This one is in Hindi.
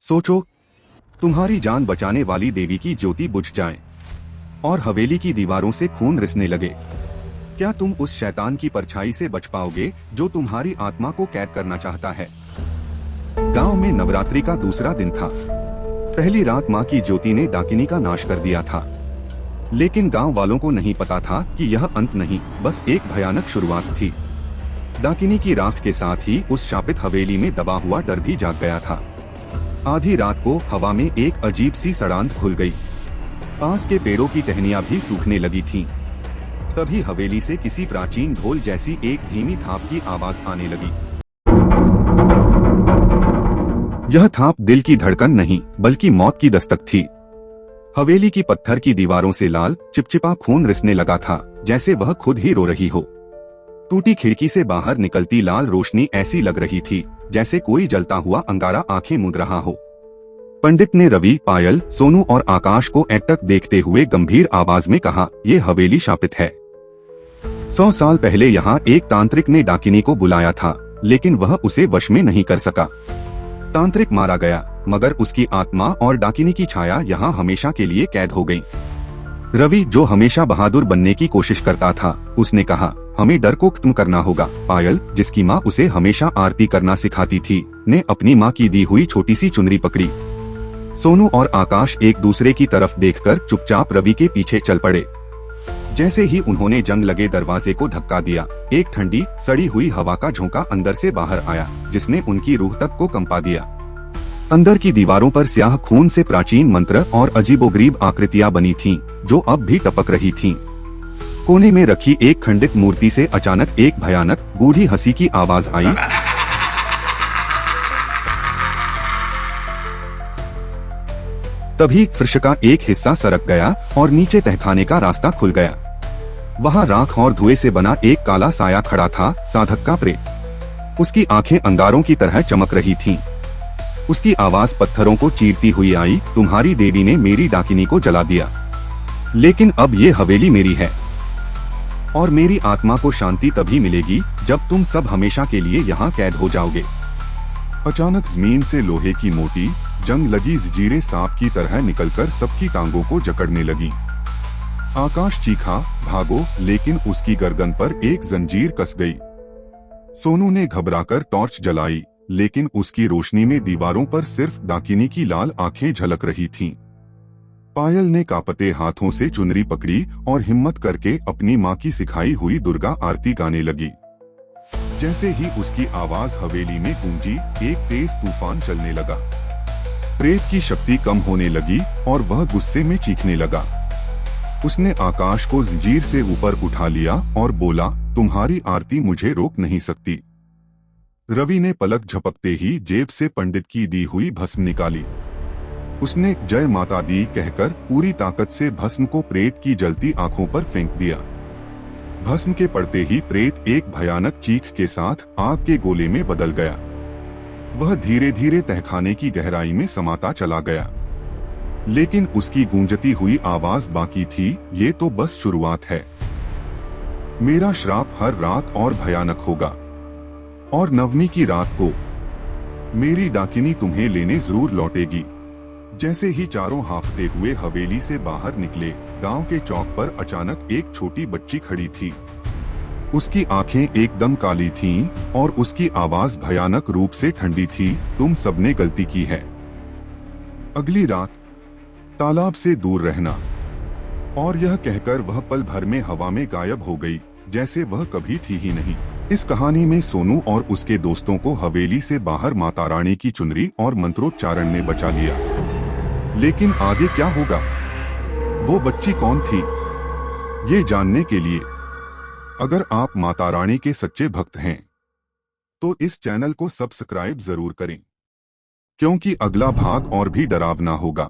सोचो, तुम्हारी जान बचाने वाली देवी की ज्योति बुझ जाए और हवेली की दीवारों से खून रिसने लगे। क्या तुम उस शैतान की परछाई से बच पाओगे जो तुम्हारी आत्मा को कैद करना चाहता है? गांव में नवरात्रि का दूसरा दिन था। पहली रात मां की ज्योति ने डाकिनी का नाश कर दिया था, लेकिन गांव वालों को नहीं पता था कि यह अंत नहीं, बस एक भयानक शुरुआत थी। डाकिनी की राख के साथ ही उस शापित हवेली में दबा हुआ डर भी जाग गया था। आधी रात को हवा में एक अजीब सी सड़ांध खुल गई। पास के पेड़ों की टहनियां भी सूखने लगी थीं। तभी हवेली से किसी प्राचीन ढोल जैसी एक धीमी थाप की आवाज आने लगी। यह थाप दिल की धड़कन नहीं, बल्कि मौत की दस्तक थी। हवेली की पत्थर की दीवारों से लाल चिपचिपा खून रिसने लगा था, जैसे वह खुद ही रो रही हो। टूटी खिड़की से बाहर निकलती लाल रोशनी ऐसी लग रही थी जैसे कोई जलता हुआ अंगारा आंखें मूंद रहा हो। पंडित ने रवि, पायल, सोनू और आकाश को एकटक देखते हुए गंभीर आवाज में कहा, ये हवेली शापित है। 100 साल पहले यहाँ एक तांत्रिक ने डाकिनी को बुलाया था, लेकिन वह उसे वश में नहीं कर सका। तांत्रिक मारा गया, मगर उसकी आत्मा और डाकिनी की छाया यहाँ हमेशा के लिए कैद हो गई। रवि, जो हमेशा बहादुर बनने की कोशिश करता था, उसने कहा, हमें डर को खत्म करना होगा। पायल, जिसकी माँ उसे हमेशा आरती करना सिखाती थी, ने अपनी माँ की दी हुई छोटी सी चुनरी पकड़ी। सोनू और आकाश एक दूसरे की तरफ देखकर चुपचाप रवि के पीछे चल पड़े। जैसे ही उन्होंने जंग लगे दरवाजे को धक्का दिया, एक ठंडी सड़ी हुई हवा का झोंका अंदर से बाहर आया, जिसने उनकी रूह तक को कंपा दिया। अंदर की दीवारों पर स्याह खून से प्राचीन मंत्र और अजीबोगरीब आकृतियां बनी थीं, जो अब भी टपक रही थीं। कोने में रखी एक खंडित मूर्ति से अचानक एक भयानक बूढ़ी हंसी की आवाज आई। तभी फर्श का एक हिस्सा सरक गया और नीचे तहखाने का रास्ता खुल गया। वहां राख और धुएं से बना एक काला साया खड़ा था, साधक का प्रेत। उसकी आंखें अंगारों की तरह चमक रही थीं। उसकी आवाज पत्थरों को चीरती हुई आई, तुम्हारी देवी ने मेरी डाकिनी को जला दिया, लेकिन अब ये हवेली मेरी है और मेरी आत्मा को शांति तभी मिलेगी जब तुम सब हमेशा के लिए यहाँ कैद हो जाओगे। अचानक जमीन से लोहे की मोटी जंग लगी जंजीरें सांप की तरह निकलकर सबकी टांगों को जकड़ने लगी। आकाश चीखा, भागो, लेकिन उसकी गर्दन पर एक जंजीर कस गई। सोनू ने घबराकर टॉर्च जलाई, लेकिन उसकी रोशनी में दीवारों पर सिर्फ डाकिनी की लाल आंखें झलक रही थीं। पायल ने कांपते हाथों से चुनरी पकड़ी और हिम्मत करके अपनी माँ की सिखाई हुई दुर्गा आरती गाने लगी। जैसे ही उसकी आवाज हवेली में गूंजी, एक तेज तूफान चलने लगा। प्रेत की शक्ति कम होने लगी और वह गुस्से में चीखने लगा। उसने आकाश को जंजीर से ऊपर उठा लिया और बोला, तुम्हारी आरती मुझे रोक नहीं सकती। रवि ने पलक झपकते ही जेब से पंडित की दी हुई भस्म निकाली। उसने जय माता दी कहकर पूरी ताकत से भस्म को प्रेत की जलती आंखों पर फेंक दिया। भस्म के पड़ते ही प्रेत एक भयानक चीख के साथ आग के गोले में बदल गया। वह धीरे धीरे तहखाने की गहराई में समाता चला गया, लेकिन उसकी गूंजती हुई आवाज बाकी थी, ये तो बस शुरुआत है। मेरा श्राप हर रात और भयानक होगा, और नवमी की रात को मेरी डाकिनी तुम्हें लेने जरूर लौटेगी। जैसे ही चारों हाफते हुए हवेली से बाहर निकले, गांव के चौक पर अचानक एक छोटी बच्ची खड़ी थी। उसकी आंखें एकदम काली थीं और उसकी आवाज भयानक रूप से ठंडी थी, तुम सबने गलती की है। अगली रात तालाब से दूर रहना। और यह कहकर वह पल भर में हवा में गायब हो गई, जैसे वह कभी थी ही नहीं। इस कहानी में सोनू और उसके दोस्तों को हवेली से बाहर माता रानी की चुनरी और मंत्रोच्चारण ने बचा लिया, लेकिन आगे क्या होगा? वो बच्ची कौन थी? ये जानने के लिए अगर आप माता रानी के सच्चे भक्त हैं, तो इस चैनल को सब्सक्राइब जरूर करें, क्योंकि अगला भाग और भी डरावना होगा।